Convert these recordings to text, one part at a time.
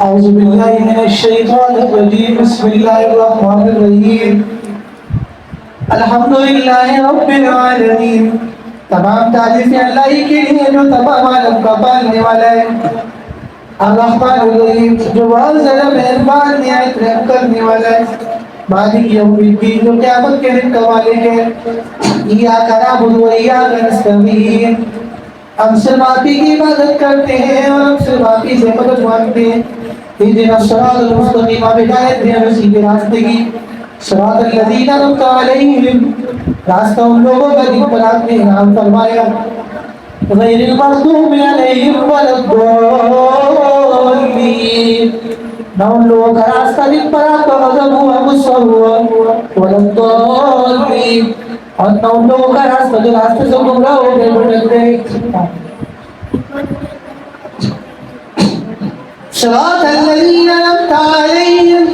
اعوذ باللہ من الشیطان الرجیم بسم اللہ الرحمن الرحیم الحمدللہ رب العالمین. تمام تعریفیں اللہ ہی کے لیے جو تمام عالم کا پالنے والا ہے. الرحمن الرحیم جو بہت زیادہ مہربان نہایت رحم کرنے والا ہے. مالک یوم الدین جو قیامت کے دن کا مالک ہے. ایاک نعبد و ایاک نستعین ہم سے معافی کی عبادت کرتے ہیں اور ہم سے معافی سے مدد مانگتے ہیں. اهدنا الصراط المستقیم ہدایت دے ہمیں سیدھے راستے کی. صراط الذین انعمت علیہم راستہ ان لوگوں کا جن پر آپ نے انعام فرمایا. غیر المغضوب علیہم ولا الضالین نہ ان لوگوں کا راستہ جن پر آپ کا غضب ہوا غصہ ہوا. ولا الضالین اور نہ ان لوگوں کا راستہ جو راستے سے گمراہ ہو گئے بھٹک گئے. صراط الذین انعمت علیہم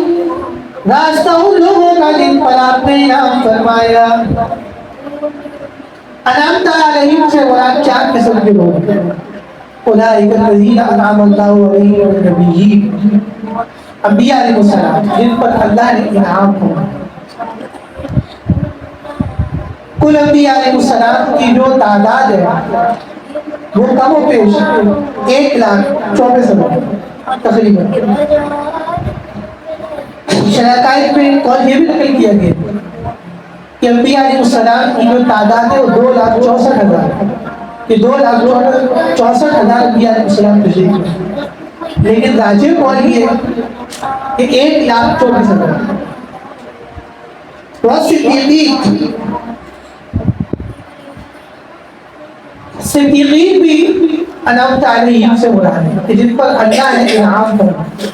راستہ ان لوگوں کا جن پر آپ نے انعام فرمایا. انعمت علیہم سے مراد چار قسم کے لوگ ہیں. اولئک الذین انعم اللہ علیہم من النبیین انبیاء علیہ السلام جن پر اللہ نے انعام فرمایا. کل انبیاء علیہ السلام کی جو تعداد ہے وہ کم و پیش 1,24,000 تقریباً. شرائط میں قول یہ بھی نقل کیا گیا کہ انبیاء علیہ السلام کی جو تعداد ہے وہ 2,64,000 کہ 2,64,000 انبیاء علیہ السلام تشریف لائے. لیکن راجح قول یہ ہے کہ 1,24,000. صدیقین بھی انعمت علیہم سے مراد ہے جن پر اللہ نے انعام فرمایا.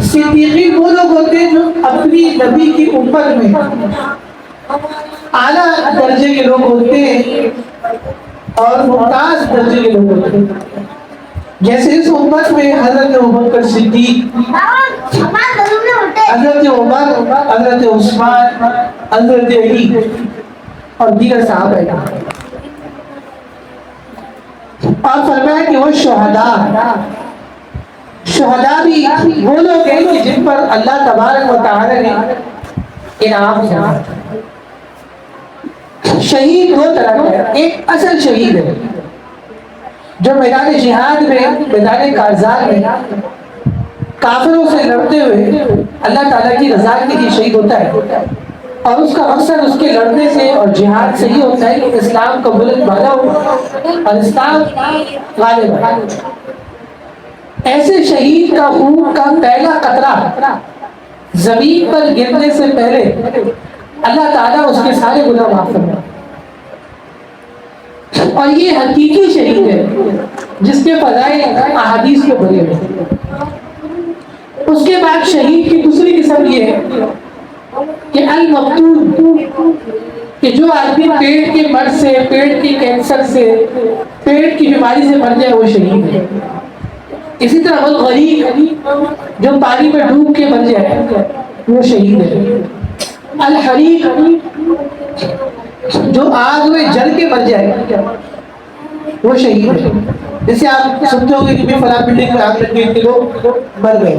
صدیقین وہ لوگ ہوتے ہیں جو اپنی نبی کی امت میں اعلیٰ درجے کے لوگ ہوتے ہیں اور ممتاز درجے کے لوگ ہوتے ہیں. جیسے اس امت میں حضرت ابوبکر صدیق، حضرت عمر، حضرت عثمان، حضرت علی اور دیگر صحابہ ہیں. اور فرمایا کہ وہ شہداء بھی وہ لوگ ہیں کہ جن پر اللہ تبارک و تعالی نے انعام کیا. شہید دو طرح کا ہے. ایک اصل شہید ہے جو میدان جہاد میں میدان کارزار میں کافروں سے لڑتے ہوئے اللہ تعالیٰ کی رضا کے لیے شہید ہوتا ہے اور اس کا مقصد اس کے لڑنے سے اور جہاد سے ہی ہوتا ہے کہ اسلام کا بلند بالا ہو اور اسلام غالب ہو. ایسے شہید کا خون کا پہلا قطرہ زمین پر گرنے سے پہلے اللہ تعالیٰ اس کے سارے گناہ معاف فرمائے. اور یہ حقیقی شہید ہے جس کے فضائل احادیث میں بھرے ہوئے. اس کے بعد شہید کی دوسری قسم یہ ہے کہ المقتول کہ جو آدمی پیٹ کے مرض سے، پیٹ کے کینسر سے، پیٹ کی بیماری سے مر جائے وہ شہید ہے. اسی طرح الغریق جو پانی میں ڈوب کے مر جائے وہ شہید ہے. الحریق جو آگ میں جل کے مر جائے وہ شہید ہے. جیسے آپ سمجھتے ہو گے کہ فلاں بلڈنگ میں آگ لگ گئی کہ لوگ مر گئے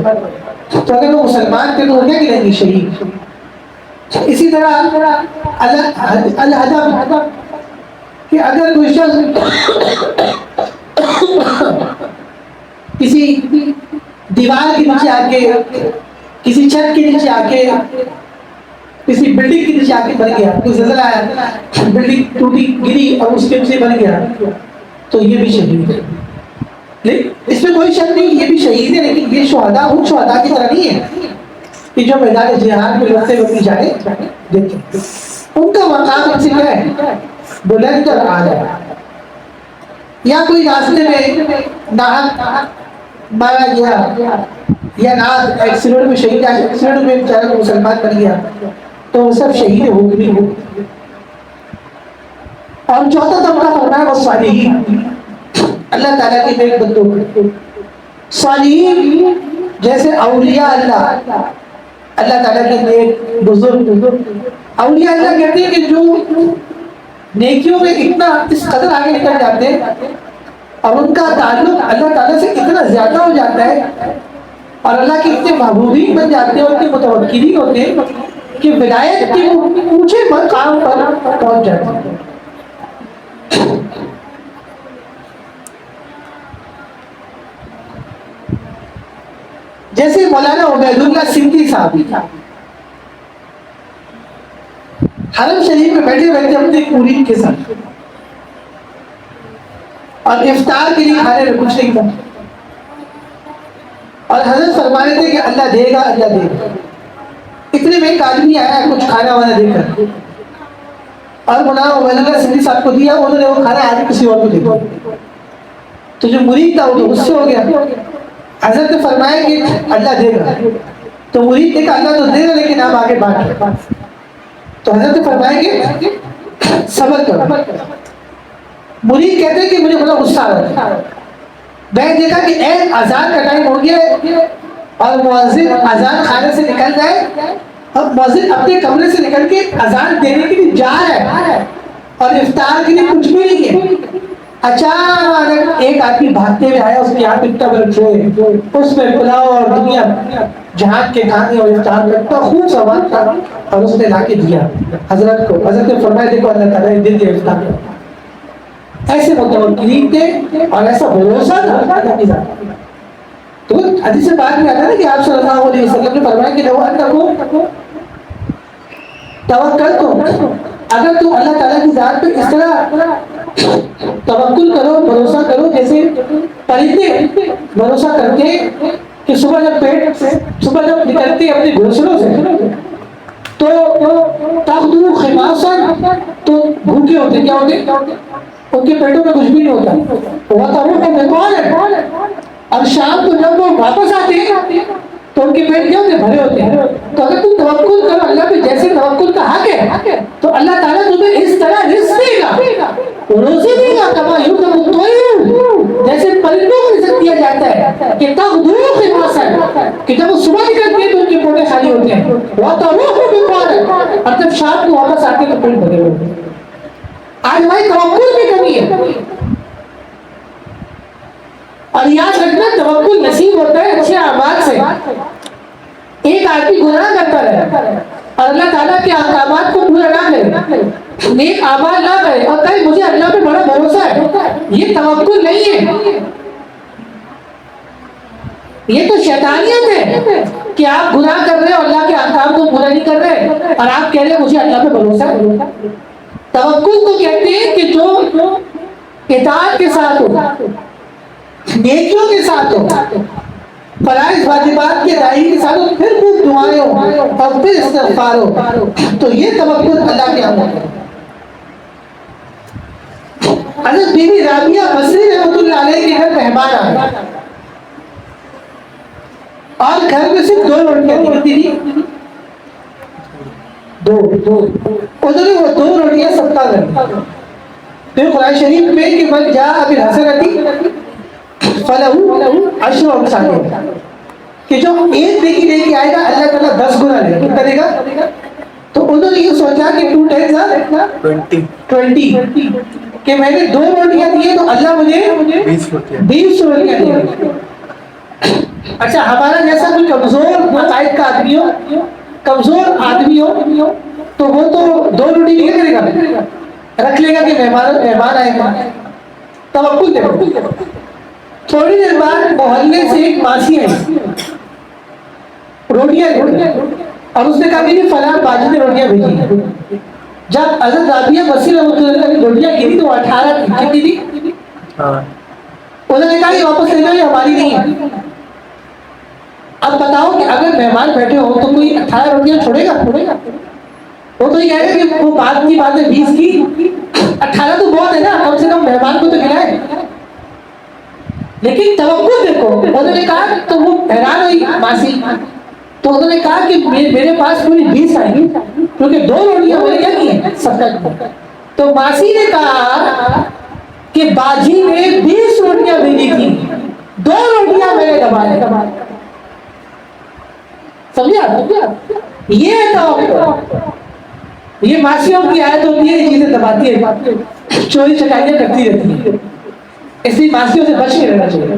تو اگر وہ مسلمان تھے تو وہ کیا کہیں گے؟ شہید. اسی طرح الہدم کہ اگر کوئی شخص کسی دیوار کے نیچے آ کے، کسی چھت کے نیچے آ کے، کسی بلڈنگ کے نیچے آ کے مر گیا، کوئی زلزلہ آیا، بلڈنگ ٹوٹی گری اور اس کے نیچے مر گیا تو یہ بھی شہید ہے. لیکن اس میں کوئی شک نہیں، یہ بھی شہید ہے. لیکن یہ شہداء ان شہداء کی طرح نہیں ہے کہ جو میدان جہاد میں لڑتے ہوئے جانے دیکھیں. ان کا مقام ان سے کیا ہے؟ بلند اور اعلیٰ. یا کوئی راستے میں ناحق مارا گیا یا ناحق ایکسیڈنٹ میں شہید، ایکسیڈنٹ میں بیچارہ مسلمان بن گیا تو وہ سب شہید ہو گئے. اور چوتھا طبقہ فرمایا وہ صالحین، اللہ تعالیٰ کے نیک بندوں. صالحین جیسے اولیاء اللہ، اللہ تعالیٰ کے نیک بزرگ. اولیاء اللہ کہتے ہیں کہ جو نیکیوں میں اتنا اس قدر آگے نکل جاتے ہیں اور ان کا تعلق اللہ تعالیٰ سے اتنا زیادہ ہو جاتا ہے اور اللہ کے اتنے محبوبین بن جاتے ہیں اور اتنے متوکلین ہوتے ہیں کہ ولایت کے اونچے مقام پر پہنچ جاتے ہیں. جیسے مولانا عبید اللہ سندھی صاحب حرم شریف میں بیٹھے بیٹھے اپنے مرید کے ساتھ اور افطار کے لیے کھانے میں کچھ نہیں تھا اور حضرت فرما رہے تھے کہ اللہ دے گا اللہ دے گا. اتنے میں ایک آدمی آیا کچھ کھانا وانا دے کر اور مولانا عبید اللہ سندھی صاحب کو دیا. انہوں نے وہ کھانا آگے کسی اور کو دے دیا. تو جو مرید تھا وہ تو غصے ہو گیا. حضرت نے فرمایا کہ اللہ دے گا. تو مرید نے کہا اللہ تو دے گا لیکن آپ آگے بات کریں. تو حضرت نے فرمایا کہ صبر کرو. مرید کہتے ہیں کہ مجھے بڑا غصہ آ رہا ہے. میں نے دیکھا کہ ایک اذان کا ٹائم ہو گیا اور مؤذن اذان خانے سے نکل جائے اور مؤذن اپنے کمرے سے نکل کے اذان دینے کے لیے جا رہا ہے اور افطار کے لیے کچھ بھی نہیں ہے. اچانک ایک آدمی بھاگتے ہوئے آیا. اس کے ہاتھ اتنا بڑا ٹرے, اس میں پلاؤ اور دنیا جہان کے کھانے اور افطار کا اتنا خوب سامان تھا اور اس نے لا کے دیا حضرت کو. حضرت نے فرمایا دیکھو اللہ تعالیٰ نے دے دیا افطار کا. ایسے متوکلین تھے اور ایسا بھروسہ تھا اللہ کی ذات. تو حدیث سے بات میں آتا ہے نا کہ آپ صلی اللہ علیہ وسلم نے فرمایا کہ لو انکم توکلتم, اگر تم اللہ تعالیٰ کی ذات پہ اس طرح توکل کرو, بھروسہ کرو جیسے پرندے بھروسہ کرتے کہ صبح جب نکلتے اپنے گھونسلوں سے تو تغدو خماصا, تو بھوکے ہوتے, کیا ہوتے ان کے پیٹوں میں کچھ بھی نہیں ہوتا. وہ تروح بطانا, اور شام کو جب وہ واپس آتے ہیں تو ان کے پیٹ کیا ہوتے ہیں, بھرے ہوتے ہیں. تو اگر تم توکل کرو اللہ پہ جیسے توکل کا حق ہے تو اللہ تعالیٰ تمہیں اس طرح رزق دے گا, روزی دے گا. کما یرزق الطیر, جیسے پرندوں کو رزق دیا جاتا ہے کہ تغدو خماصا, کہ جب وہ صبح نکلتے ہیں تو ان کے پیٹیں خالی ہوتے ہیں. وہ تروح بطانا, اور جب شام کو واپس آتے ہیں تو پیٹ بھرے ہوتے ہیں. آج ہماری توکل میں کمی ہے. اور یاد رکھنا توکل نصیب ہوتا ہے اچھے اعمال سے. ایک آدمی گناہ کرتا رہے اور اللہ تعالیٰ کے احکامات کو پورا نہ کرے, نیک اعمال نہ کرے اور کہے مجھے اللہ پہ بڑا بھروسہ ہے, یہ توکل نہیں ہے, یہ تو شیطانیت ہے کہ آپ گناہ کر رہے ہیں اور اللہ کے احکام کو پورا نہیں کر رہے اور آپ کہہ رہے ہیں مجھے اللہ پہ بھروسہ ہے. توکل کو کہتے ہیں کہ جو اطاعت کے ساتھ ہو, نیکیوں کے ساتھ ہو, فرائض واجبات کے ادائیگی کے ساتھ ہو, پھر خوب دعائیں ہو اور پھر استغفار ہو, تو یہ توکل اللہ کے عمل ہے. حضرت بی بی رابعہ بصری رحمۃ اللہ علیہ کے گھر مہمان آئے اور گھر میں صرف 2 روٹیاں تھی. انہوں نے وہ 2 روٹیاں صدقہ کر دی. پھر قرآن شریف میں کہ من جاء بالحسنۃ فلہ 10 امثالها, کہ جو ایک نیکی لے کے آئے گا اللہ تعالیٰ 10 گنا لے گا. کتنا دے گا؟ تو انہوں نے یہ سوچا کہ 2 10 20 کہ میں نے 2 روٹیاں دی تو اللہ مجھے 20 روٹیاں دے گا. اچھا ہمارا جیسا کوئی کمزور عقائد کا آدمی ہو, کمزور آدمی ہو تو وہ تو 2 روٹی نہیں کرے گا, رکھ لے گا کہ مہمان آئے گا. توکل دیکھو. تھوڑی دیر بعد محلے سے ایک ماسی آئی, روٹیاں اور اس نے کہا کہ فلاں باجی نے روٹیاں بھیجی. جب حضرت رابعہ بصری رحمۃ اللہ علیہ نے روٹیاں گنی تو 18 تھی. کتنی تھی؟ انہوں نے کہا یہ واپس لے جاؤ, یہ ہماری نہیں ہے. اب بتاؤ کہ اگر مہمان بیٹھے ہو تو کوئی 18 روٹیاں چھوڑے گا؟ وہ تو یہ کہے گا کہ وہ بات کی بات ہے 20 کی, 18 تو بہت ہے نا, کم سے کم مہمان کو تو کھلائے. لیکن توکل دیکھو. انہوں نے کہا تو وہ حیران ہوئی ماسی, تو انہوں نے کہا کہ میرے پاس پوری 20 آئیں گی کیونکہ 2 روٹیاں میں نے کیا کی ہیں صدقہ کی. تو ماسی نے کہا کہ باجی نے 20 روٹیاں بھیجی تھی, 2 روٹیاں میں نے دبا لی. سمجھا؟ یہ ہے توکل. یہ ماسیوں کی عادت ہوتی ہے, یہ چیزیں دباتی ہے, چوری چکاریاں کرتی رہتی ہیں, اس لیے ماسیوں سے بچ کے رہنا چاہیے.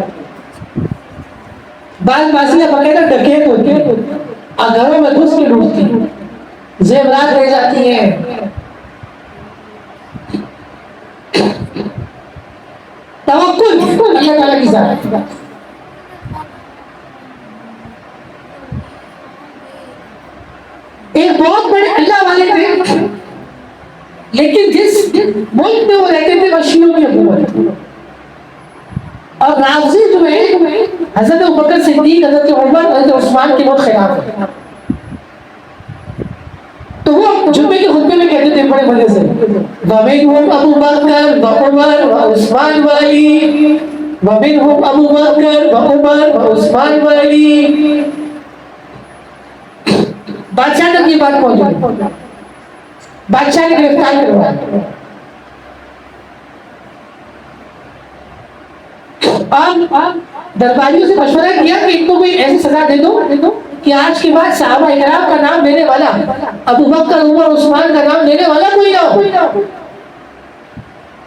بعض بازیاں باقاعدہ ڈکیت ہوتی ہیں اور گھروں میں گھس کے لوٹتی ہیں، زیورات رہ جاتی ہیں. توکل اللہ تعالیٰ کی ذات. ایک بہت بڑے اللہ والے تھے، لیکن جس ملک میں وہ رہتے تھے وہ شیعوں کی حکومت، اور نافذ میں حضرت ابوبکر صدیق، حضرت عمر، حضرت عثمان کے بہت خلاف ہے. تو وہ جمعے کے خطبے میں کہتے تھے بڑے مزے سے، وَمِنْهُمْ أَبُو بَكْرَ وَعُمَرُ وَعُثْمَانُ وَعَلِيٌّ وَمِنْهُمْ أَبُو بَكْرَ وَعُمَرُ وَعُثْمَانُ وَعَلِيٌّ. بادشاہ تک یہ بات پہنچی، بادشاہ نے گرفتار کروایا. اور درباریوں سے مشورہ کیا کہ ان کو کوئی ایسی سزا دے دو کہ آج کے بعد صحابہ اکرام کا نام لینے والا، ابو بکر، عمر، عثمان کا نام لینے والا کوئی نہ ہو.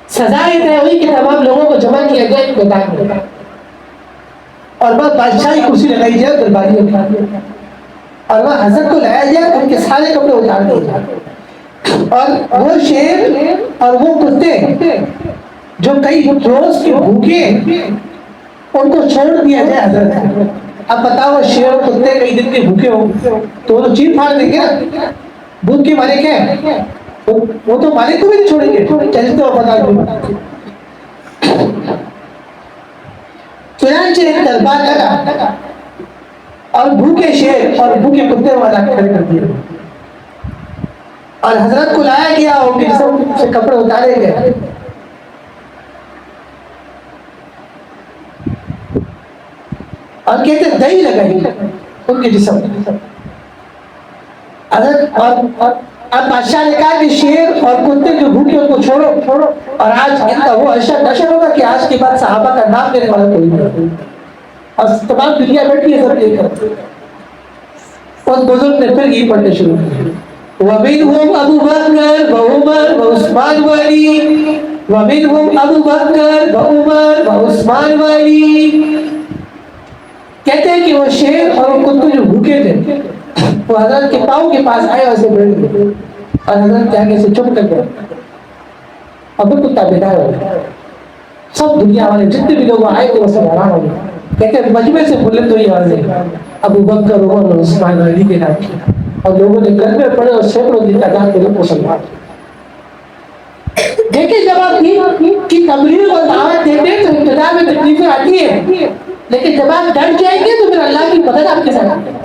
سزا یہ طے ہوئی کہ تمام لوگوں کو جمع کیا گیا ایک میدان میں، اور بس بادشاہی کرسی لگائی جائے درباریوں کی، اور وہ حضرت کو لایا جائے، ان کے سارے کپڑے اتار دیے جائے، اور وہ شیر اور وہ کتے جو کئی روز کے بھوکے ان کو چھوڑ دیا جائے حضرت. اب بتاؤ شیر اور کتے کئی دن کے بھوکے ہو تو وہ تو چیر پھاڑ دیں گے نا، بھوک کے مارے کیا ہے، وہ تو مالک کو بھی نہیں چھوڑیں گے، چلتے ہو بتا دو. چنانچہ ایک دربار لگا اور بھوکے شیر اور بھوکے کتے والا کھڑے کر دیا، اور حضرت کو لایا گیا اور ان کے جسم سے کپڑے اتارے گئے. اور کہتے دہی لگائی ان کے جسم. حضرت اور اب بادشاہ نے کہا کہ شیر اور کتے جو بھوکے ان کو چھوڑو، اور آج ان کا وہ نشر ہوگا کہ آج کے بعد صحابہ کا نام لینے والا کوئی نہیں. اور تمام دنیا بیٹھی ہے سب دیکھ کر. اور بزرگ نے پھر یہ پڑھنے شروع کیے، وَمِنْهُمْ أَبُو بَكْرَ وَعُمَرُ وَعُثْمَانُ وَعَلِيٌّ وَمِنْهُمْ أَبُو بَكْرَ وَعُمَرُ وَعُثْمَانُ وَعَلِيٌّ. کہتے ہیں کہ وہ شیر اور وہ کتے جو بھوکے تھے وہ حضرت کے پاؤں کے پاس آئے اور اسے بیٹھ گئے، اور حضرت کے آگے سے چپ کر گئے، اور پھر کتا بیدار ہو گیا. سب دنیا والے جتنے بھی لوگ آئے تھے وہ سب حیران ہو گئے. کہتے ہیں مجمع سے بولے تو یہ آوازیں ابو بکر، عمر اور عثمان علی کے نام کی، اور لوگوں نے کلمے پڑھے اور سینکڑوں دن تعداد کے لوگ مسلمان. دیکھیں جب آپ دین کی تبلیغ اور دعوت دیتے ہیں تو ابتدا میں تکلیفیں آتی ہیں، لیکن جب آپ ڈٹ جائیں گے تو پھر اللہ کی مدد آپ کے ساتھ آتی ہے.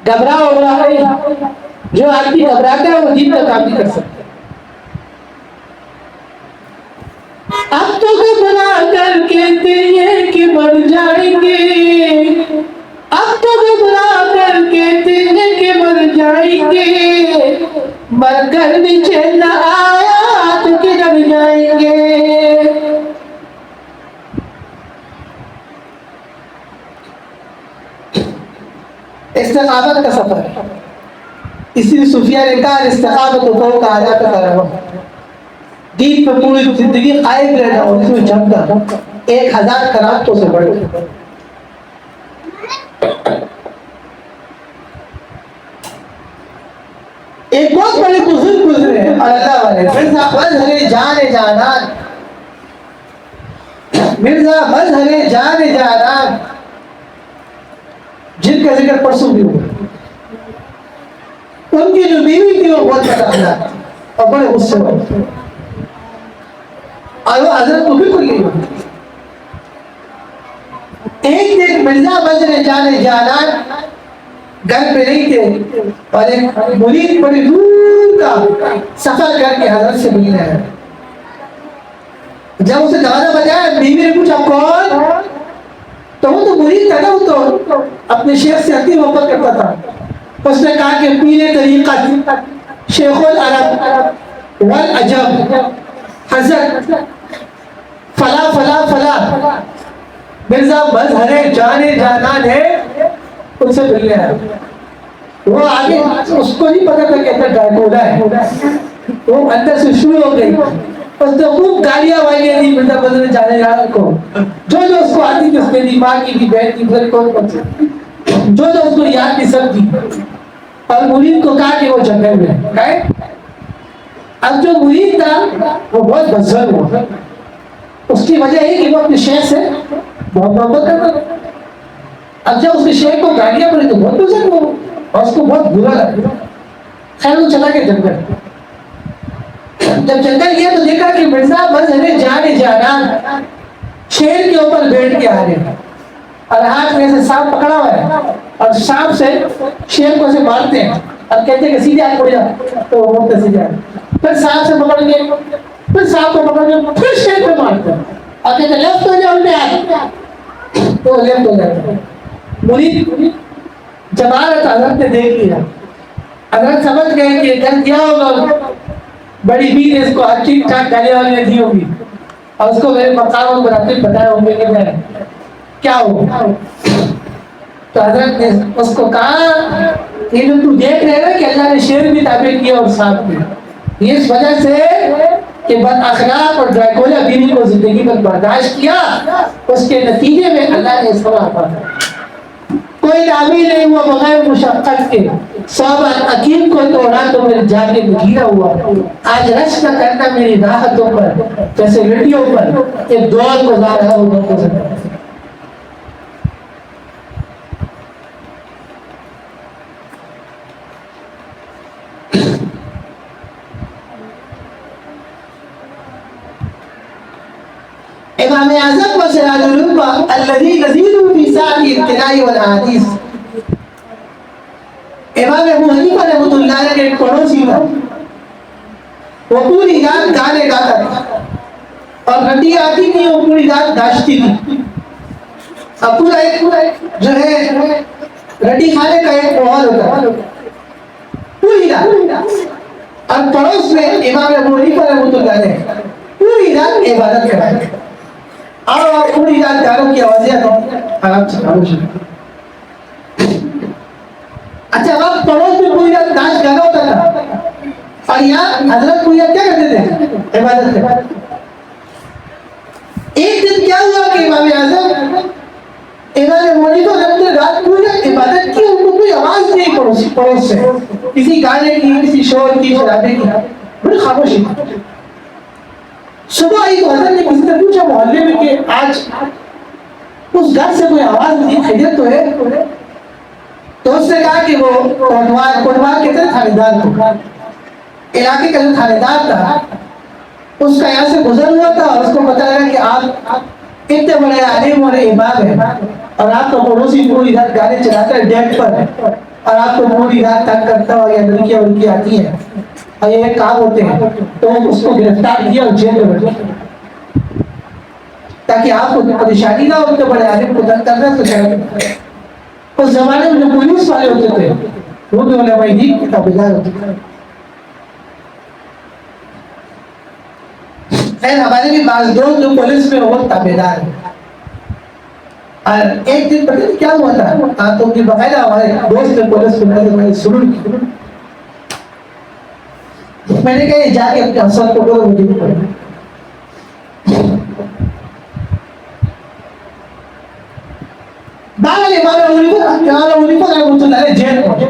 گھبراؤ جو آدمی گھبراتا ہے وہ دین کا کام نہیں کر سکتا. اب تو گھبرا کر کہتے ہیں کہ مر جائیں گے، اب تو گھبرا کر کہتے ہیں کہ مر جائیں گے، مر کر بھی چین نہ آیا تو کدھر جائیں گے. استقامت کا سفر ہے، اس لیے صوفیہ نے کہا استقامت فوق آیات الرحمن. دین پہ پوری زندگی قائم رہنا اور اس میں جمنا 1000 کرامتوں سے بڑھ گئی. ایک بہت بڑے بزرگ گزرے ہیں اور اللہ والے مرزا مظہر جان جانان، مرزا مظہر جان جانان، جن کا ذکر پرسوں بھی ہوا. ان کی جو بیوی تھی وہ بہت بڑا اخلاق تھی اور بڑے غصے والے، اور وہ حضرت کو بالکل نہیں مانتی. ایک دن مرزا مظہر جان جانان گھر پہ نہیں تھے اور ایک مرید بڑی دور کا سفر کر کے حضرت سے ملنے آیا. جب اسے دروازہ بجایا بیوی نے پوچھا کون، تو وہ تو مرید تھا نا، وہ تو اپنے شیخ سے عتی محبت کرتا تھا. اس نے کہا کہ پیر طریقت شیخ العرب والعجب حضرت فلا فلا فلا مرزا مظہر جان جانان ہے، ان سے ملنے آیا. وہ آگے اس کو نہیں پتا تھا کہ اندر ڈاکولا ہے، وہ اندر سے شروع ہو گئی اس نے خوب گالیاں والیاں دی مرزا فضل جانے جانے کو، جو اس کو آتی تھی اس نے دی، ماں کی بھی، بہن کی بھی، کون سے جو اس کو یاد کی سب دی. اور مرید کو کہا کہ وہ جنگل میں ہے. اب جو مرید تھا وہ بہت بزرگ ہوا. اس کی وجہ ہے کہ وہ اپنے شیخ سے بہت محبت کرتا تھا. اب جب اس کے شیخ کو گالیاں پڑی تو بہت بزرگ ہوا اور اس کو بہت برا لگا. خیر وہ چلا گیا جنگل. جب جنگل گیا تو دیکھا کہ مرزا مظہر جان جانان شیر کے اوپر بیٹھ کے آ رہے ہیں اور ہاتھ میں سے سانپ پکڑا ہوا ہے اور سانپ سے شیر کو سے مارتے ہیں اور کہتے ہیں کہ سیدھے ہاتھ پڑ جا تو وہ مڑتے سیدھے ہاتھ. پھر سانپ سے پکڑ کے پھر سانپ کو پکڑ کے پھر شیر کو مارتے ہیں اور کہتے ہیں لیفٹ ہو جاؤ ہاتھ تو لیفٹ ہو جاتا ہے. مرید جب آ رہا تھا حضرت نے دیکھ لیا. حضرت سمجھ گئے کہ ادھر کیا ہوگا، بڑی بیر اس کو ٹھیک ٹھاک گالی والی دی ہوگی اور اس کو میرے مقام اور مراتب بتائے ہوں گے کہ میں کیا ہوں. تو حضرت نے اس کو کہا کہ جو تو دیکھ رہے نا کہ اللہ نے شیر بھی تابع کیا اور سانپ بھی، اس وجہ سے کہ بد اخلاق اور ڈرائکولا بیوی کو زندگی میں برداشت کیا، اس کے نتیجے میں اللہ نے اس کو آپا. کوئی تعبیر نہیں ہوا بغیر مشقت کے. صحابہ عقیم کو توڑا تو میرے جانے میں گرا ہوا. آج رشک نہ کرنا میری راحتوں پر جیسے لٹیوں پر ایک دور گزار رہا ہوں. امام اعظم و سراج الامہ الذی نزید فی ساعت الابتداء والاحادیث. امام ابو حنیفہ رحمۃ اللہ علیہ کے ایک پڑوسی تھا، وہ پوری رات گانے گاتا تھا اور رٹی آتی تھی، وہ پوری رات ناچتی تھی. اب پورا ایک جو ہے رٹی کھانے کا ایک ماحول ہوتا ہے پوری رات. اور پڑوس میں امام ابو حنیفہ رحمۃ اللہ علیہ پوری رات عبادت کرتے تھے. اور آپ پوری رات گانوں کی آوازیں آرام سے خاموش ہیں. اچھا وقت پڑوس میں پوری رات ناچ گانا ہوتا تھا اور یہاں حضرت پوری رات کیا کرتے تھے؟ عبادت کرتے. ایک دن کیا ہوا کہ امام اعظم امام ابو حنیفہ نے رات پوری رات عبادت کی، ان کو کوئی آواز نہیں پڑوس سے، کسی گانے کی، کسی شور کی، شرابے کی، بڑی خاموشی. صبح آئی تو حضرت نے کسی سے پوچھا محلے میں کہ آج اس گھر سے کوئی آواز نہیں، خیریت تو ہے؟ تو اس نے کہا کہ وہ کوٹوار کہتے ہیں تھانے دار کو، علاقے کا جو تھانے دار تھا اس کا یہاں سے گزر ہوا تھا اور اس کو پتا لگا کہ آپ اتنے بڑے عالم اور امام ہیں اور آپ کا پڑوسی پوری رات گانے چلاتا ہے ڈیک پر اور آپ کو پوری رات تنگ کرتا ہو یا لڑکیاں ولکیاں آتی ہیں اور یہ کام ہوتے ہیں. تو اس کو گرفتار کیا اور جیل میں بیٹھا تاکہ آپ کو پریشانی نہ ہو. اتنے بڑے عالم کو تنگ کرنا تو شاید اس زمانے میں جو پولیس والے ہوتے تھے وہ بھی علماء دین کے تابعدار ہوتے تھے. خیر ہمارے بھی بعض دوست جو پولیس میں وہ تابعدار ہیں. اور ایک دن پتہ نہیں کیا ہوا تھا تو کہ باقاعدہ ہمارے دوست نے پولیس میں سلول کی. میں نے کہا یہ جا کے اپنے افسر کو بولو مجھے نہیں پڑھنا. باہر امام ابو حنیفہ رحمۃ اللہ علیہ جیل پہنچے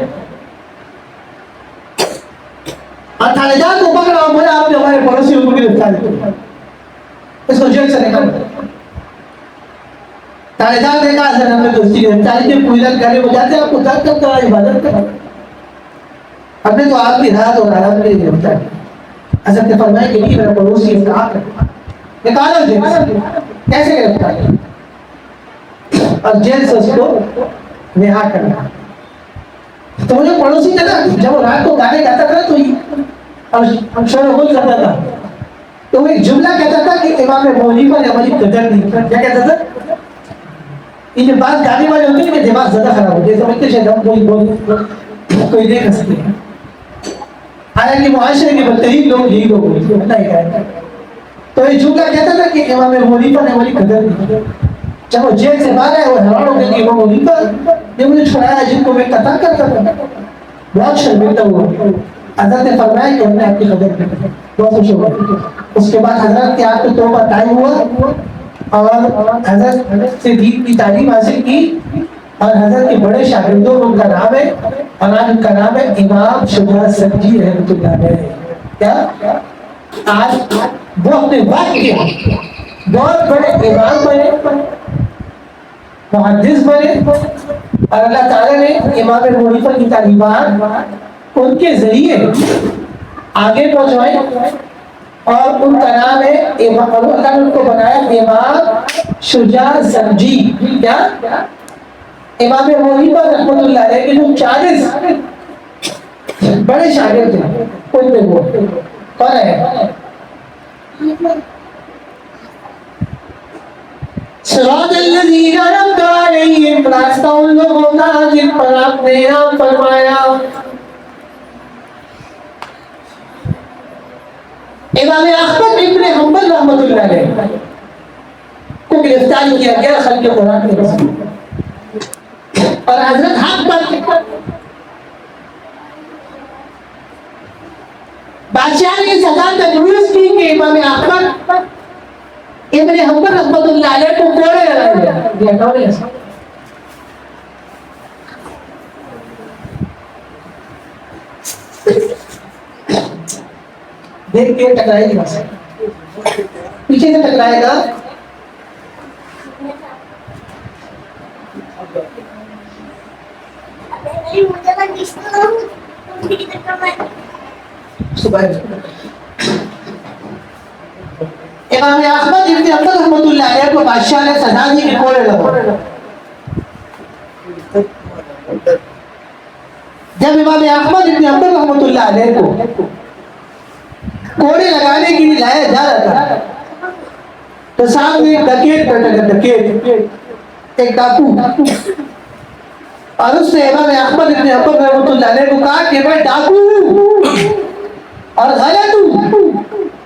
اور تھانے دار کو پکڑا اور بولا آپ نے ہمارے پڑوسی کو گرفتار کیا، اس کو جیل سے نکال دیا. تھانے دار نے کہا حضرت ہم نے دوستی گرفتاری کے پوری رات گانے بجاتے ہیں، آپ کو تنگ کرتا ہے، عبادت کرتا ہے، ہم نے تو آپ کی رات اور رات کے لیے گرفتار کیا. حضرت نے فرمایا کہ نہیں میرا پڑوسی اصلاح کر نکالو جیل سے. کیسے گرفتار کیا؟ اور جیل سے اس کو رہا کرنا. تو وہ جو پڑوسی تھا نا جب وہ رات کو گانے گاتا تھا تو اور شور غل کرتا تھا تو وہ ایک جملہ کہتا تھا کہ امام ابو حنیفہ نے ہماری قدر نہیں. کیا کہتا تھا؟ یہ جو بات گانے والے ہوتے ہیں کہ دماغ زیادہ خراب ہو جائے سمجھتے شاید ہم کوئی دیکھ سکتے ہیں. حالانکہ معاشرے کے بدترین لوگ یہی لوگ ہوتے ہیں. تو یہ جملہ کہتا تھا کہ امام ابو حنیفہ نے ہماری قدر نہیں. جب وہ جیل سے باہر آئے وہ حیران ہو گئے کہ امام ابو حنیفہ نے مجھے چھڑایا جن کو میں قتل کرتا تھا. بہت شرمندہ ہوا حضرت نے فرمایا کہ ہم نے آپ کی قدر کی، بہت خوش ہو گئے. اس کے بعد حضرت کے آپ کو توبہ ٹائم ہوا اور حضرت سے دین کی تعلیم حاصل کی، اور حضرت کے بڑے شاگردوں ان کا نام ہے، اور آج ان کا نام ہے امام شجاع سبزی رحمۃ اللہ علیہ. کیا آج وہ اپنے وقت کے بہت بڑے امام بنے، محدث بنے، اور اللہ تعالیٰ نے امام ابو حنیفہ کی تعلیمات ان کے ذریعے آگے پہنچوائے، اور ان کا نام ہے امام، اللہ نے ان کو بنایا امام شجاع سمجھی. کیا امام ابو حنیفہ رحمۃ اللہ علیہ کے جو 40 بڑے شاگرد تھے ان میں وہ کون ہے؟ صراط الذین انعمت علیہم، راستہ ان لوگوں کا جن پر آپ نے انعام فرمایا. امام احمد ابن حنبل رحمۃ اللہ علیہ کو گرفتار کیا گیا خلق قرآن کے رسول، اور حضرت حق پر بادشاہ نے سزا تجویز کی کہ امام احمد ابن حنبل رحمۃ اللہ علیہ کو کوڑے لگائے گئے. دیکھ کے ٹکرائے گی، پیچھے سے ٹکرائے گا. امام احمد ابن حنبل رحمۃ اللہ علیہ کو بادشاہ نے سزا دی کہ کوڑے لگاؤ. جب امام احمد ابن حنبل رحمۃ اللہ علیہ کو کوڑے لگانے کے لیے لایا جا رہا تھا تو سامنے ایک ڈکیت بیٹھا تھا، ڈکیت ایک ڈاکو، اور اس نے امام احمد ابن حنبل رحمۃ اللہ علیہ کو کہا کہ میں ڈاکو ہوں اور غلط ہوں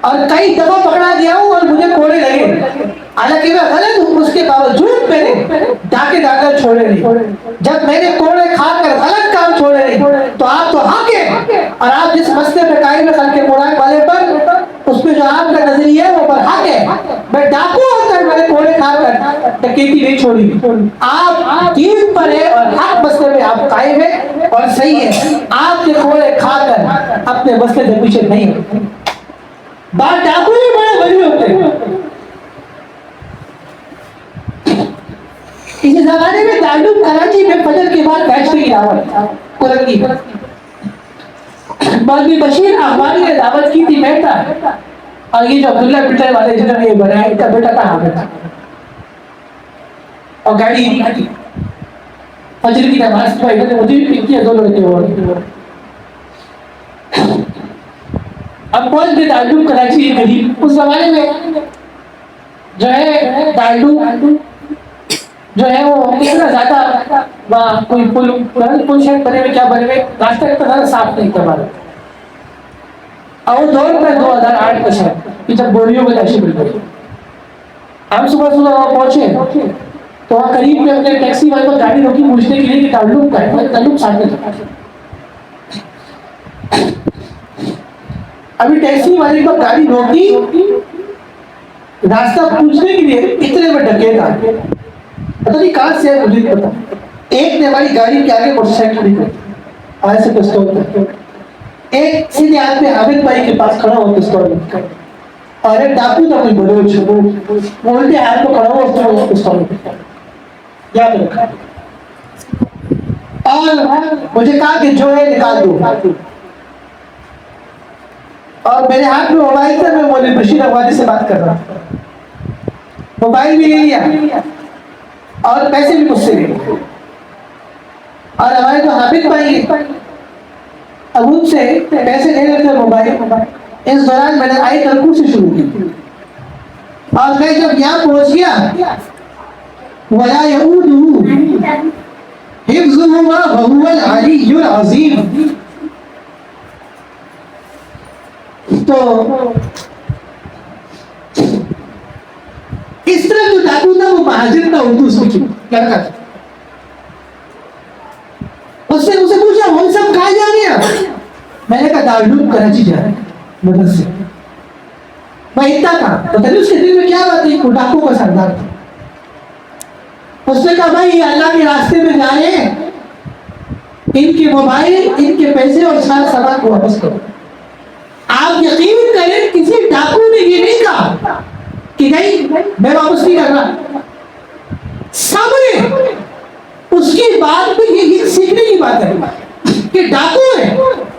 اور کئی دفعہ پکڑا گیا ہوں اور مجھے کوڑے لگے، حالانکہ میں غلط ہوں، اس کے باوجود میں نے ڈاکے ڈاکر چھوڑے نہیں. جب میں نے کوڑے کھا کر غلط کام چھوڑے نہیں تو آپ تو حق ہے، اور آپ جس مسئلے پہ قائم ہے خلق قرآن والے پر، اس پہ جو آپ کا نظریہ ہے وہ پر حق ہے. میں ڈاکو ہو کر میں نے کوڑے کھا کر ڈکیتی نہیں چھوڑی. آپ دین پر ہے اور حق مسئلے پہ آپ قائم ہے اور صحیح ہے، آپ کے کوڑے کھا کر اپنے مسئلے سے پیچھے نہیں ہوتے. بات ڈاکو ہی بڑے ولی ہوتے ہیں. اس زمانے میں دارالعلوم کراچی میں فجر کے بعد بیٹھنے کی دعوت قرآن کی، مولوی بشیر احمدی نے دعوت کی تھی بیٹھا، اور یہ جو عبداللہ بٹر والے جنہوں نے یہ بنایا ان کا بیٹا کہاں بیٹھا، اور گاڑی فجر کی نماز کی وجہ سے مجھے بھی پنکی ہے دونوں رہتے ہوئے. اب پہنچ گئے دارالعلوم کراچی کے قریب. اس زمانے میں جو ہے دارالعلوم جو ہے وہ اتنا زیادہ وہاں کوئی پل شاید بنے ہوئے کیا بنے ہوئے راستہ اتنا زیادہ صاف نہیں تھا ہمارا. اور وہ دور میں 2008 کا شاید کہ جب بوریوں میں تشریف مل گئی. ہم صبح وہاں پہنچے تو وہاں قریب میں اپنے ٹیکسی والے کو گاڑی روکی پوچھنے کے لیے کہ تعلق کا ہے، تعلق ساتھ میں تھا. ابھی ٹیکسی والے کو گاڑی روکی راستہ پوچھنے کے لیے، اتنے میں ڈکیت آ گئے. پتہ نہیں کہاں سے ہے مجھے نہیں پتا. ایک نے ہماری گاڑی کے آگے موٹر سائیکل نہیں کری، ایسے پستول کر، ایک سیدھے آدمی حامد بھائی کے پاس کھڑا ہوا پستول کر، اور ایک ڈاکو تھا کوئی بلوچ، وہ الٹے ہاتھ کو کھڑا ہوا اس نے پستول کر یاد رکھا، اور مجھے کہا کہ جو ہے نکال دو. اور میرے ہاتھ میں موبائل تھا، میں مولوی بشیر احمدی سے بات کر رہا تھا. موبائل بھی لے لیا اور پیسے بھی مجھ سے لے لیے. اور ہمارے جو حامد بھائی اب ان سے پیسے لے لیتے موبائل. اس دوران میں نے آئی ترکو سے شروع کی، اور میں جب یہاں پہنچ گیا وَلَا يَعُودُهُ حِفْظُهُمَا وَهُوَ الْعَلِيُّ الْعَظِيمُ. تو اس طرح جو ڈاکو تھا وہ مہاجر تھا، اردو سیکھی لڑکا تھا. اس نے اسے پوچھا ہم سب کہاں جا رہے ہیں؟ میں نے کہا دارالعلوم کراچی جا رہا ہے مدرسے. میں اتنا تھا پتہ نہیں اس کے دل میں کیا بات ہے. وہ ڈاکو کا سردار تھا. اس نے کہا بھائی اللہ کے راستے میں جا رہے ہیں, ان کے موبائل, ان کے پیسے اور سارا سامان کو واپس کرو. آپ یقین کریں کسی ڈاکو نے یہ نہیں کہا کہ نہیں میں واپس نہیں کر رہا. سب نے اس کی بات پہ یہ سیکھنے کی بات ہے کہ ڈاکو ہے.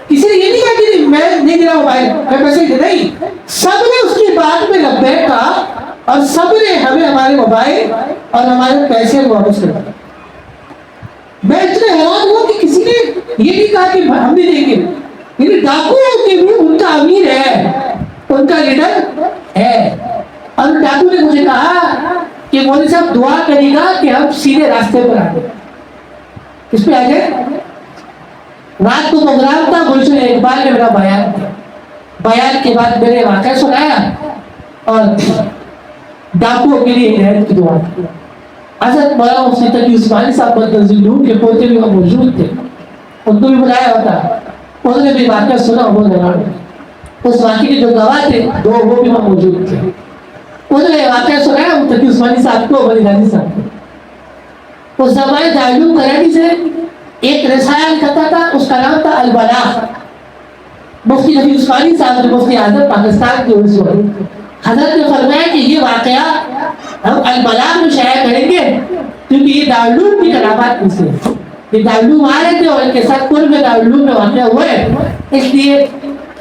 کسی نے یہ نہیں کہا کہ میں نہیں دے رہا موبائل, میں پیسے دے نہیں. سب نے اس کی بات پہ لبیک کہا اور سب نے ہمیں ہمارے موبائل اور ہمارے پیسے واپس کر دیا. میں اتنے حیران ہوا کہ کسی نے یہ نہیں کہا کہ ہم بھی دیں گے. یعنی ڈاکو کے بھی ان کا امیر ہے, ان کا لیڈر ہے. اور ڈاکو نے مجھے کہا کہ مولوی صاحب دعا کرے گا کہ ہم سیدھے راستے پر آ جائیں. کس پہ آ جائیں؟ رات کو پروگرام تھا گلشن اقبال نے میرا بیان کیا. بیان کے بعد میرے واقعہ سنایا اور ڈاکو کے لیے ہدایت کی دعا کی. حضرت مولانا مفتی تقی عثمانی صاحب بدرزلون کے پوتے بھی وہاں موجود تھے, ان کو بھی بلایا ہوتا. انہوں نے بھی واقعہ سنا, وہ حیران. اس واقعے کے جو گواہ تھے دو, وہ بھی وہاں موجود تھے. انہوں نے واقعہ سنایا تقی عثمانی صاحب کو, ولی غازی صاحب کو. اس زمانے دارالعلوم کراچی سے ایک رسالہ نکلتا تھا, اس کا نام تھا البلاغ. مفتی تقی عثمانی صاحب نے مفتی اعظم پاکستان کے اس وقت حضرت نے فرمایا کہ یہ واقعہ ہم البلاغ میں شائع کریں گے کیونکہ یہ دارالعلوم کی کرامات میں سے. یہ دارالعلوم آ رہے تھے اور ان کے ساتھ قرب میں دارالعلوم میں واقعہ ہوئے, اس لیے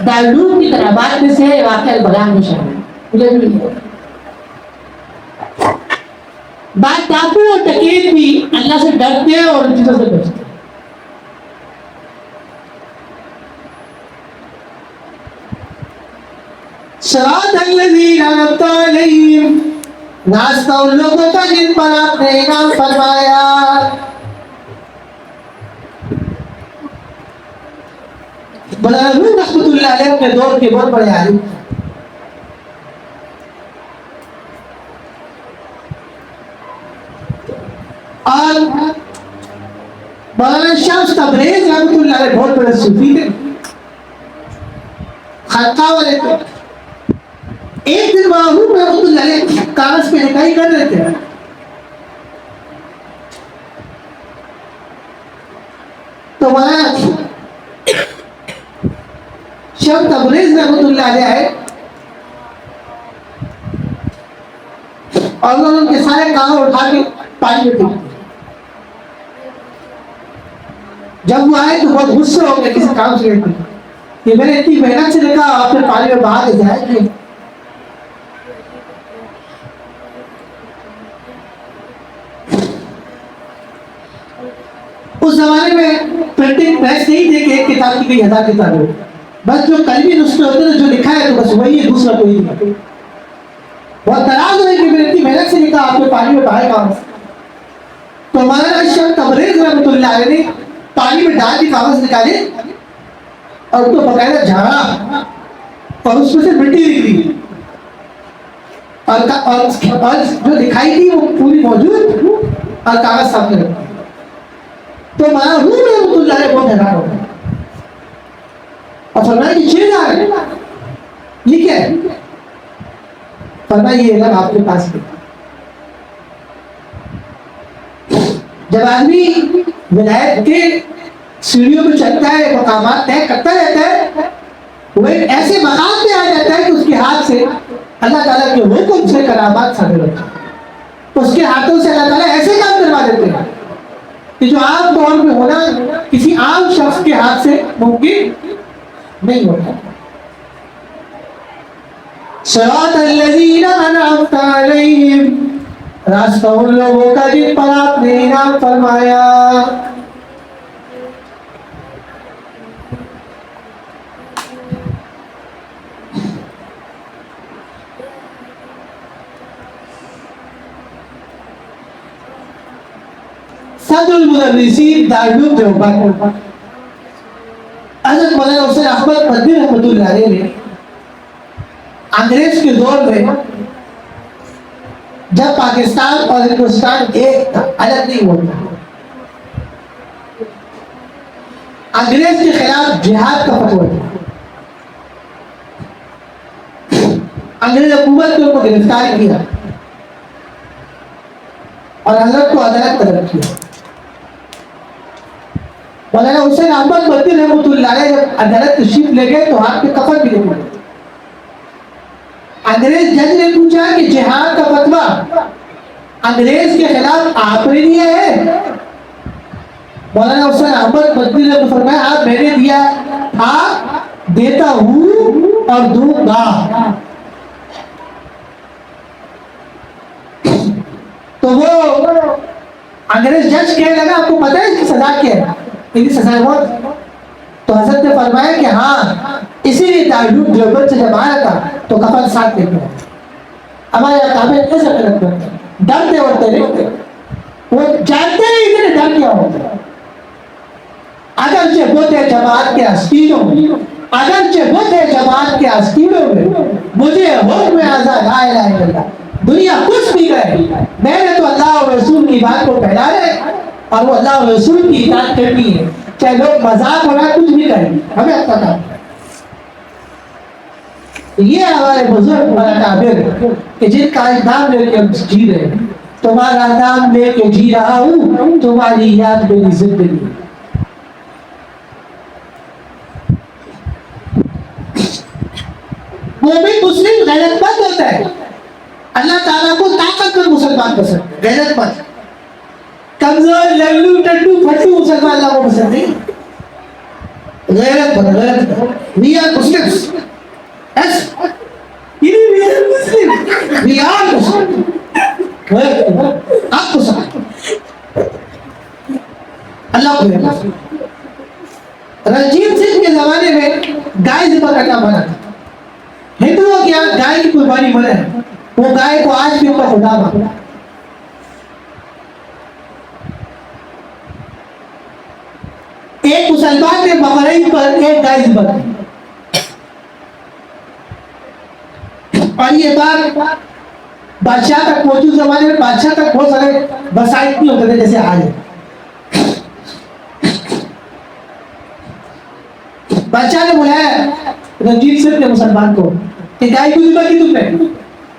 دارالعلوم کی کرامات میں سے واقعہ البلاغ میں شامل. بات ڈاکو اور ڈکیت بھی اللہ سے ڈرتے ہیں اور ان چیزوں سے بچتے ہیں. صراط الذین انعمت علیہم, راستہ ان لوگوں کا جن پر آپ نے انعام فرمایا. مولانا روم رحمۃ اللہ علیہ اپنے دور کے بہت بڑے عالم تھے. اور مولانا شمس تبریز رحمۃ اللہ علیہ بہت بڑے صوفی تھے, خانقاہ والے تھے. ایک دن معروف رحمۃ اللہ علیہ کاغذ پہ لکھائی کر رہے تھے, تو مولانا شمس تبریز رحمۃ اللہ علیہ آئے اور انہوں نے ان کے سارے کاغذ اٹھا کے پانی میں پھینک. جب وہ آئے تو بہت غصے ہو گئے کسی کام سے کہ میں نے اتنی محنت سے لکھا آپ نے پانی میں بہا کے ضائع کیا. اس زمانے میں پرنٹنگ پریس نہیں تھے کہ ایک کتاب کی کئی ہزار کتابیں ہو, بس جو قلمی نسخے ہوتے ہیں جو لکھا ہے تو بس وہی ہے, دوسرا کوئی نہیں. بہت ناراض ہوئے کہ میں نے اتنی محنت سے لکھا آپ نے پانی میں بہائے کہاں سے. تو مولانا شمس تبریز رحمۃ اللہ علیہ نے پانی میں ڈال کے کاغذ نکالے اور اس کو باقاعدہ جھاڑا اور اس میں سے مٹی نکلی اور جو دکھائی تھی وہ پوری موجود اور کاغذ سامنے رکھا. تو مولانا روم رحمۃ اللہ علیہ بہت حیران ہو گئے اور فرمایا کہ چیز آ رہے یہ کیا ہے؟ فرمایا یہ علم آپ کے پاس ہے. جب آدمی ولایت کے سیڑھیوں پہ چلتا ہے, مقامات طے کرتا رہتا ہے, وہ ایک ایسے مقام پہ آ جاتا ہے کہ اس کے ہاتھ سے اللہ تعالیٰ کے حکم سے کرامات صادر ہوتی ہیں. اس کے ہاتھوں سے اللہ تعالیٰ ایسے کام کروا دیتے ہیں کہ جو عام طور پہ ہونا کسی عام شخص کے ہاتھ سے ممکن نہیں ہوتا. صراط الذین انعمت علیہم, راستہ ان لوگوں کا جن پر آپ نے انعام فرمایا. صدر المدرسین دارالعلوم دیوبند حضرت مولانا حسین احمد مدنی رحمۃ اللہ علیہ نے انگریز کے دور میں جب پاکستان اور ہندوستان ایک الگ نہیں ہوتا, انگریز کے خلاف جہاد کا فتویٰ دیا. انگریز حکومت نے ان کو گرفتار کیا اور حضرت کو عدالت طلب کیا. مولانا حسین احمد مدنی رحمۃ اللہ علیہ جب عدالت تشریف لے گئے تو ہاتھ میں کفن بھی لے گئے. انگریز جج نے پوچھا کہ جہاد کا فتویٰ انگریز کے خلاف آپ نے دیا ہے؟ مولانا حسین احمد مدنی نے فرمایا آپ میں نے دیا تھا، دیتا ہوں اور دوں گا. تو وہ انگریز جج کہنے لگا آپ کو پتہ ہے اس کی سزا کیا ہے؟ ان کی سزا موت. تو حضرت نے فرمایا کہ ہاں اسی لیے دارالعلوم دیوبند سے جب آیا تھا تو کفن ساتھ لے کر ہمارے اکابر ایسے غلط کرتے ہیں، ڈرتے ہوتے نہیں، وہ جانتے نہیں کہ ڈر کیا ہوتا ہے. اگرچہ وہ تھے جماعت کے آستینوں میں، اگرچہ وہ تھے جماعت کے آستینوں میں، مجھے حکم اعزاز لا الہ الا اللہ، دنیا کچھ بھی کرے میں نے تو اللہ اور رسول کی بات کو پھیلانا ہے اور وہ اللہ اور رسول کی اطاعت کرنی ہے، چاہے لوگ مذاق ہو رہا کچھ بھی کریں، ہمیں پتہ ہے. یہ ہمارے بزرگ اکابر کہ جن کا نام لے کے ہم جی رہے ہیں. تمہارا نام لے کے جی رہا ہوں، تمہاری یاد میری زندگی. مومن مسلم غیرت مند ہوتا ہے. اللہ تعالیٰ کو طاقت پر مسلمان پسند ہے، غیرت مند. کمزور لگلو ٹٹو پھٹو مسلمان اللہ کو پسند نہیں. غیرت مند، غیرت مند. We are Muslims. Yes. We are Muslims. We are Muslims. آپ کو سمجھ اللہ کو ہے. رنجیت سنگھ کے زمانے میں گائے ذبح کرنا منع تھا. ہندوؤں کے یہاں گائے کی قربانی منع ہے. وہ گائے کو آج بھی ان کا خدا مانتا. ایک مسلمان نے بقرعید پر ایک گائے ذبح کی اور یہ بات بادشاہ تک موجود زمانے میں بادشاہ تک بہت سارے وسائل نہیں ہوتے تھے جیسے آج ہے. بادشاہ نے بلایا رنجیت سنگھ نے مسلمان کو کہ گائے کو ذبح کی تم نے.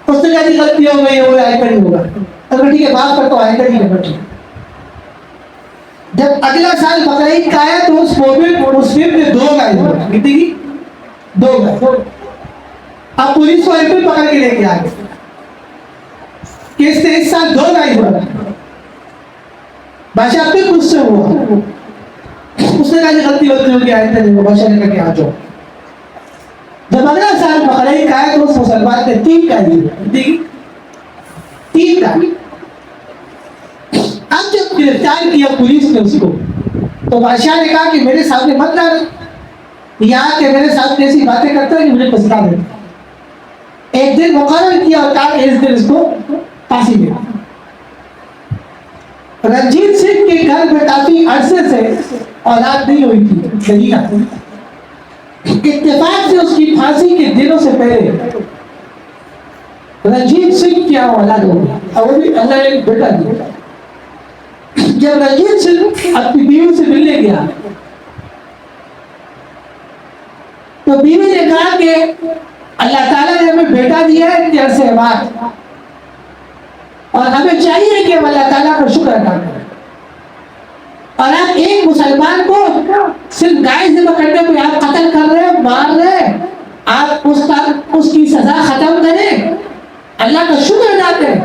اس نے کہا کہ غلطی ہو گئی ہے، وہ آئندہ نہیں ہوگا. اگر ٹھیک ہے معاف کر تو آئندہ نہیں کرنا. جب اگلا سال بقرعید کا آیا تو اس مومن مسلم نے 2 گائے ذبح کی. کتنی کی؟ 2 گائے. اب پولیس کو ایک پکڑ کے لے کے آ گئے کہ اس نے اس سال 2 گائے ذبح کی. بادشاہ پھر غصے ہوا. اس نے کہا کہ غلطی ہو گئی آئندہ نہیں ہوگا. بادشاہ نے کہا کہ آ جاؤ. جب اگلا سال بقرعید کا آیا تو اس مسلمان نے 3 گائے ذبح کی. 3 گائے. اب جب گرفتار کیا پولیس نے اس کو تو بادشاہ نے کہا کہ میرے سامنے مت لا رہے، یہاں کے میرے ساتھ ایسی باتیں کرتا ہے کہ مجھے پستا دے. ایک دن مقرر کیا اور کہا کہ اس دن اس کو پھانسی دے. رنجیت سنگھ کے گھر میں کافی عرصے سے اولاد نہیں ہوئی تھی، نہیں آتی. اتفاق سے اس کی پھانسی کے دنوں سے پہلے رنجیت سنگھ کی اولاد ہو گئی اور وہ بھی اللہ نے ایک بیٹا دیا. جب رنجیت سنگھ اپنی بیوی سے ملنے گیا تو بیوی نے کہا کہ اللہ تعالیٰ نے ہمیں بیٹا دیا ہے اتنے عرصے بعد اور ہمیں چاہیے کہ ہم اللہ تعالیٰ کا شکر ادا کریں. اور آپ ایک مسلمان کو صرف گائے ذبح کرنے پہ آپ قتل کر رہے ہیں، مار رہے ہیں. آپ اس کی سزا ختم کریں، اللہ کا شکر ادا کریں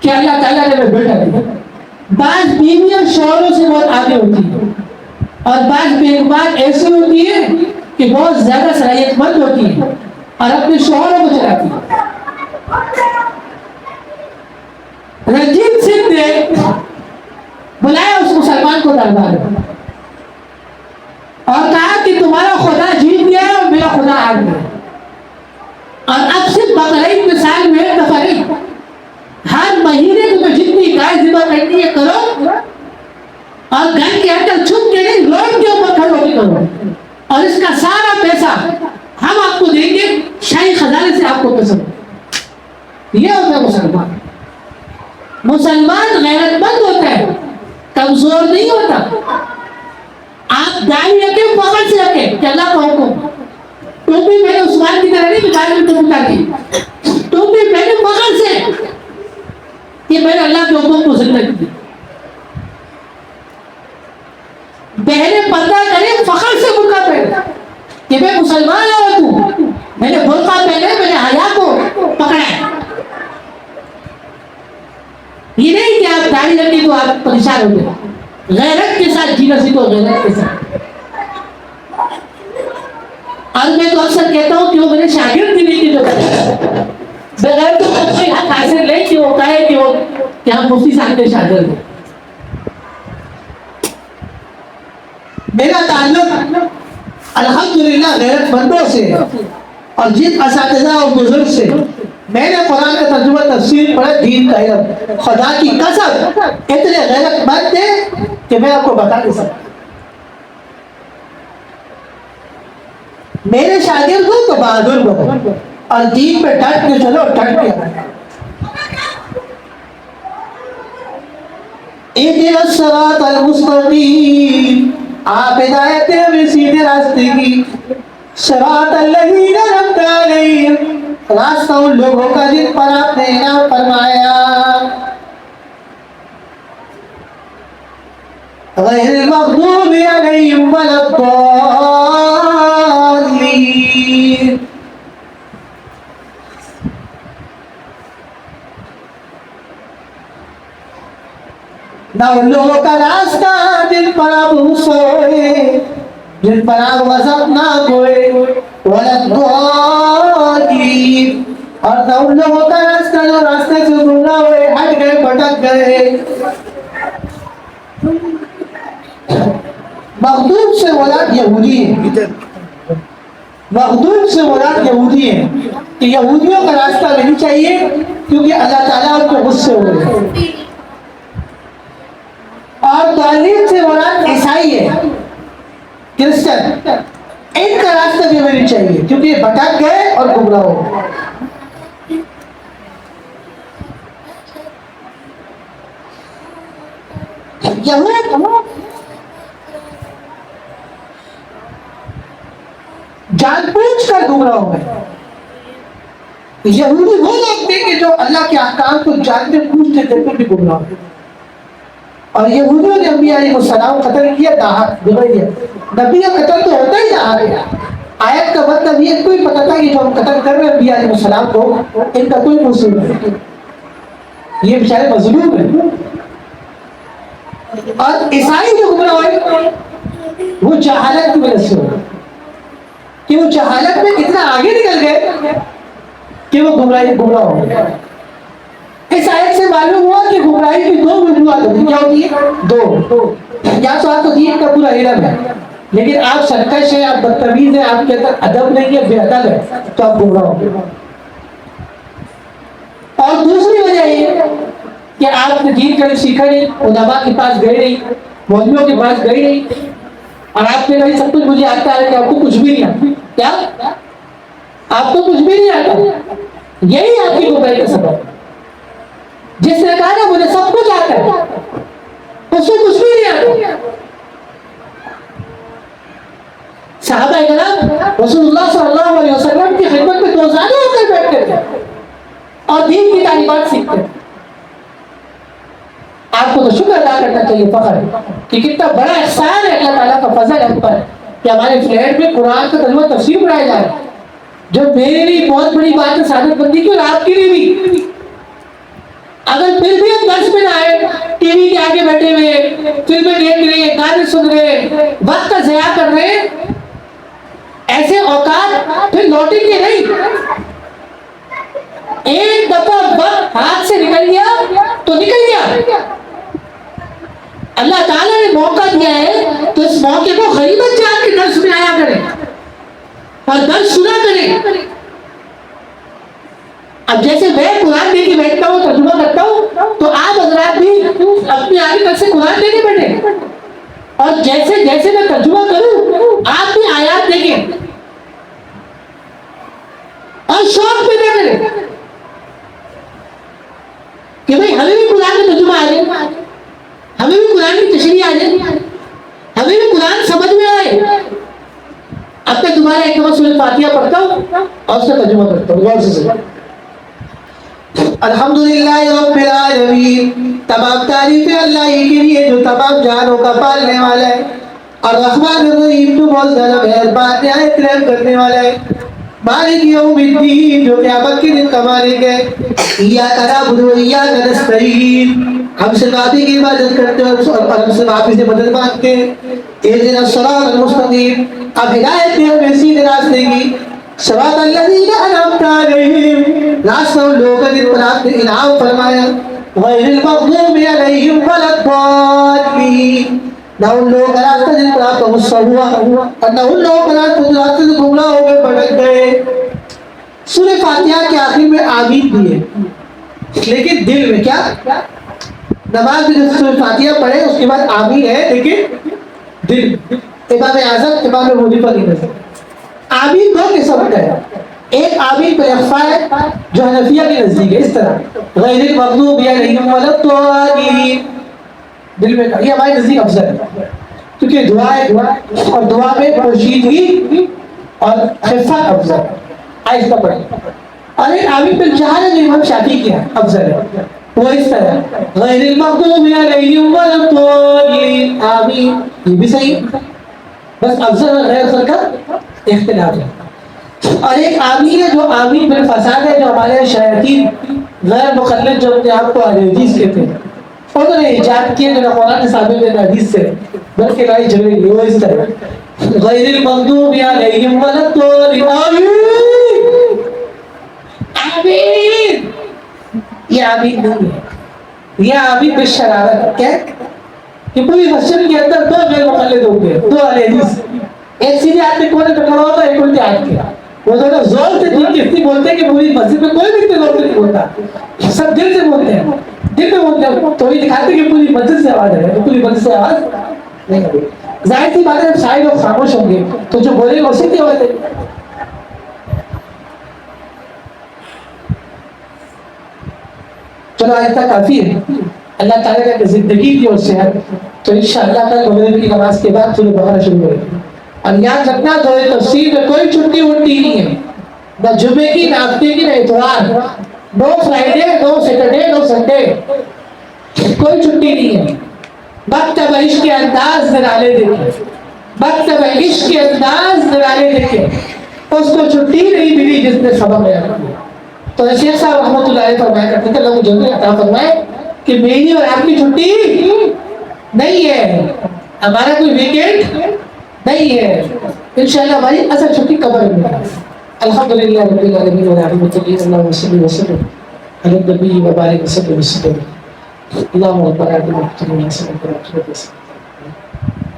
کہ اللہ تعالیٰ نے ہمیں بیٹا دیا. بعض بیویاں شوہروں سے بہت آگے ہوتی ہیں اور بعض بیگمات ایسی ہوتی ہیں کہ بہت زیادہ صلاحیت مند ہوتی ہیں اور اپنے شوہروں کو چلاتی ہیں. رنجیت سنگھ نے بلایا اس مسلمان کو دربار میں اور کہا کہ تمہارا خدا جیت گیا اور میرا خدا ہار گیا اور اب صرف بقرعید کے سال میں ایک دفعہ نہیں، ہر مہینے تمہیں جتنی گائے ذبح کرنی ہے کرو اور گھر کے اندر چھپ کے نہیں روڈ کے اوپر کھڑے ہو کے کرو اور اس کا سارا پیسہ ہم آپ کو دیں گے، شاہی خزانے سے آپ کو پیسہ. یہ ہوتا ہے مسلمان. مسلمان غیرت مند ہوتا ہے، کمزور نہیں ہوتا. آپ آپ داڑھی رکھے پکڑ سے رکھے کہ اللہ کا حکم. ٹوپی پہنے عثمان کی طرح نہیں کہ داڑھی میں ٹوپی ڈالی, ٹوپی پہنے پکڑ سے کہ میں نے اللہ کے حکم کو زندہ کی. بہنیں پردہ کرے فخر سے برقع پہنے کہ میں مسلمان عورت ہوں, میں نے برقع پہنے, میں نے حیا کو پکڑا ہے. یہ نہیں کہ آپ داڑھی رکھیں تو آپ پریشان ہو گئے. غیرت کے ساتھ جینا سیکھو, غیرت کے ساتھ. اور میں تو اکثر کہتا ہوں کہ وہ میرے شاگرد بھی نہیں تھے جو بغیر تو کوئی حق حاصل نہیں کہ وہ کہے کہ ہم مفتی صاحب کے شاگرد ہیں. میرا تعلق الحمدللہ غیرت مندوں سے اور جن اساتذہ اور بزرگ سے میں نے قرآن کا ترجمہ تفسیر پڑھا, دین کا علم, خدا کی قسم اتنے غیرت مند تھے کہ میں آپ کو بتا نہیں سکتا. میرے شاگرد ہوں تو بہادر بنو اور دین پہ ڈٹ کے چلو, ڈٹ کے. اهدنا الصراط المستقیم, آپ ہدایت دیں ہمیں سیدھے راستے کی. صراط الذین انعمت علیہم, راستہ ان لوگوں کا جن پر آپ نے انعام فرمایا. غیر المغضوب علیہم ولا الضالین. نہ ان لوگوں کا راستہ جن پر آپ سوئے, جن پر آپ غضبناک ہوئے, ولا الضالین, اور نہ ان لوگوں کا راستہ جو راستے سے گمراہ ہوئے, ہٹ گئے, بھٹک گئے. مغضوب سے مراد یہودی ہے, مغضوب سے مراد یہودی ہے کہ یہودیوں کا راستہ نہیں چاہیے کیونکہ اللہ تعالیٰ ان کو غصے ہو رہے. اور تعلیم سے مراد عیسائی ہے, کرسچن, ان کا راستہ بھی نہیں چاہیے کیونکہ یہ بھٹک گئے اور گمراہ ہو گئے. یہود جان بوجھ کر گمراہ ہو گئے. یہودی وہ لوگ تھے کہ جو اللہ کے احکام کو جانتے بوجھتے تھے پھر بھی گمراہ ہو گئے. اور یہودیوں نے انبیاء علیہ السلام قتل کیا داہت بغیر. نبی کا قتل تو ہوتا ہی داہت ہے. آیت کا مطلب یہ کوئی پتہ تھا کہ جو ہم قتل کر رہے ہیں انبیاء علیہ السلام کو, ان کا کوئی قصور نہیں, یہ بیچارے مظلوم ہیں. اور عیسائی جو گمراہ ہوئے وہ جہالت کی وجہ سے ہوئے کہ وہ جہالت میں اتنا آگے نکل گئے کہ وہ گمراہ ہو گئے. اس آیت سے معلوم ہوا کہ گمراہی کی دو وجوہات ہوتی ہیں. کیا ہوتی ہے؟ دو. یا تو آپ کو دین کا پورا علم ہے لیکن آپ سرکش ہیں, آپ بدتمیز ہیں, آپ کے اندر ادب نہیں ہے, بے ادب ہے, تو آپ گمراہ ہو گئے. اور دوسری وجہ یہ کہ آپ نے دین کبھی سیکھا نہیں, علماء کے پاس گئے نہیں, مولویوں کے پاس گئے نہیں, اور آپ نے کہا سب کچھ مجھے آتا ہے کہ آپ کو کچھ بھی نہیں آتا. کیا آپ کو کچھ بھی نہیں آتا؟ یہی آپ کی گمراہی کا سبب ہے. جس نے کہا نا مجھے سب کچھ آتا ہے, اس کو کچھ بھی نہیں آتا. صحابہ کرام رسول اللہ صلی اللہ علیہ وسلم کی خدمت میں روزانہ ہو کر بیٹھتے تھے اور دین کی تعلیمات سیکھتے تھے. آپ کو تو شکر ادا کرنا چاہیے, فخر کہ کتنا بڑا احسان ہے اللہ تعالیٰ کا فضل ہم پر کہ ہمارے فلیٹ میں قرآن کا ترجمہ تفسیر پڑھایا جا رہا ہے, جو میرے لیے بہت بڑی بات ہے سعادت بندی کی, اور آپ کے لیے بھی. اگر پھر بھی ہم درس میں نہ آئے, ٹی وی کے آگے بیٹھے ہوئے فلمیں دیکھ رہے ہیں, گانے سن رہے ہیں, وقت کا ضیاع کر رہے ہیں, ایسے اوقات پھر لوٹیں گے نہیں. ایک دفعہ وقت ہاتھ سے نکل گیا تو نکل گیا. اللہ تعالیٰ نے موقع دیا ہے تو اس موقع کو غنیمت جان کے درس میں آیا کریں اور درس سنا کریں. اب جیسے میں قرآن دے کے بیٹھتا ہوں, ترجمہ کرتا ہوں, تو آپ حضرات بھی اپنے آگے پر سے قرآن دے کے بیٹھے, اور جیسے جیسے میں ترجمہ کروں آپ بھی آیات دیکھیں اور شوق پیدا کریں کہ بھائی ہمیں بھی قرآن کا ترجمہ آ جائے, ہمیں بھی قرآن کی تشریح آ جائے, ہمیں بھی قرآن سمجھ میں آ مرتبہ سورۃ فاتحہ پڑھتا ہوں اور اس کا ترجمہ کرتا ہوں. غور سے سنیں. الحمدللہ رب العالمین، تمام تعریفیں اللہ ہی کے لیے جو تمام جانوں کا پالنے والا ہے. الرحمن الرحیم، جو بہت زیادہ مہربان نہایت رحم کرنے والا ہے. مالک یوم الدین، جو قیامت کے دن کا مالک ہے. ایاک نعبد و ایاک نستعین، ہم سے معافی کی عبادت کرتے ہیں اور ہم سے معافی سے مدد مانگتے ہیں. اہدنا الصراط المستقیم، اب ہدایت دے ہمیں سیدھے راستے کی. صراط الذین انعمت علیہم، راستہ ان لوگوں کا جن پر آپ نے انعام فرمایا. غیر المغضوب علیہم ولا الضالین، نہ ان لوگوں کا راستہ جن پر آپ کا غصہ ہوا اور نہ ان لوگوں کا راستہ سے گمراہ ہو گئے بھٹک گئے. سورہ فاتحہ کے آخر میں آمین بھی ہے، لیکن دل میں کیا؟ نماز میں جب سورہ فاتحہ پڑھے اس کے بعد آمین ہے، لیکن دل. امام اعظم امام حنیفہ کی نظر آمین دو قسم کا ہے. ایک آمین پر اخفا ہے جو حنفیہ کے نزدیک ہے، اس طرح غیر المغضوب علیہم ولا الضالین، دل میں یہ ہمارے نزدیک افضل ہے کیونکہ دعا ہے اور دعا میں پوشیدگی اور خفت افضل ہے. آہستہ پڑھیں. اور ایک آمین پر جہر ہے جو امام شافعی کیا افضل ہے، وہ اس طرح غیر المغضوب علیہم ولا الضالین، آمین. یہ بھی صحیح ہے، بس افضل اور غیر افضل کا اختلاف ہے. اور ایک آمین ہے جو آمین بالفساد ہے، جو ہمارے شیاطین غیر مخلد جو اپنے آپ کو حدیث کہتے ہیں، انہوں نے ایجاد کیے جو نہ قرآن نے ثابت ہے نہ حدیث سے، بلکہ لڑائی جھگڑے کی. وہ اس طرح غیر المغضوب علیہم ولا الضالین، آمین آمین. یہ آمین نہیں ہے، یہ آمین بالشرارت. کیا کہ پوری مسجد کے اندر دو غیر مخلد ہوں گے، دو اہل حدیث، ایک سیدھے ہاتھ میں کونے پہ کھڑا ہوتا ہے، ایک الٹے ہاتھ کے. وہ ذرا زور سے دین کی اتنی بولتے ہیں کہ پوری مسجد میں کوئی بھی اتنے زور سے نہیں بولتا، سب دل سے بولتے ہیں، دل میں بولتے ہیں. تو یہ دکھاتے ہیں کہ پوری مسجد سے آواز ہے، تو پوری مسجد سے آواز نہیں آتی. ظاہر سی بات ہے جب سارے لوگ خاموش ہوں گے تو جو بولے گا اسی کی آواز ہے. چلو آج تک کافی ہے. اللہ تعالیٰ نے زندگی دی اور صحت، تو انشاءاللہ کل مغرب کی نماز کے بعد سورہ بقرہ شروع کریں گے. اور یاد رکھنا دورہ تفسیر میں کوئی چھٹی وٹی نہیں ہے، نہ جمعے کی، نہ ہفتے کی، نہ اتوار. نو فرائیڈے، نو سیٹرڈے، نو سنڈے، کوئی چھٹی نہیں ہے. مکتب عشق کے انداز نرالے دیکھیں، مکتب عشق کے انداز نرالے دیکھیں. اس کو چھٹی نہیں ملی جس نے سبق بیان کیا. تو شیخ صاحب رحمۃ اللہ علیہ فرمایا کرتے تھے، اللہ کو جلدی عطا فرمائے کہ میری اور آپ کی چھٹی نہیں ہے، ہمارا کوئی ویکینڈ نہیں ہے. انشاءاللہ ہماری اصل چھٹی قبر میں ہے. الحمدللہ رب العالمین والعاقبۃ للمتقین صلی وسلم علی النبی وبارک وسلم وسلم. اللهم ربنا آتنا في الدنيا حسنة وفي الآخرة حسنة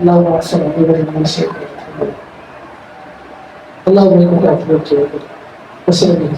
اللهم اغفر لنا من شئت اللهم انك عفو تجيب وسلم.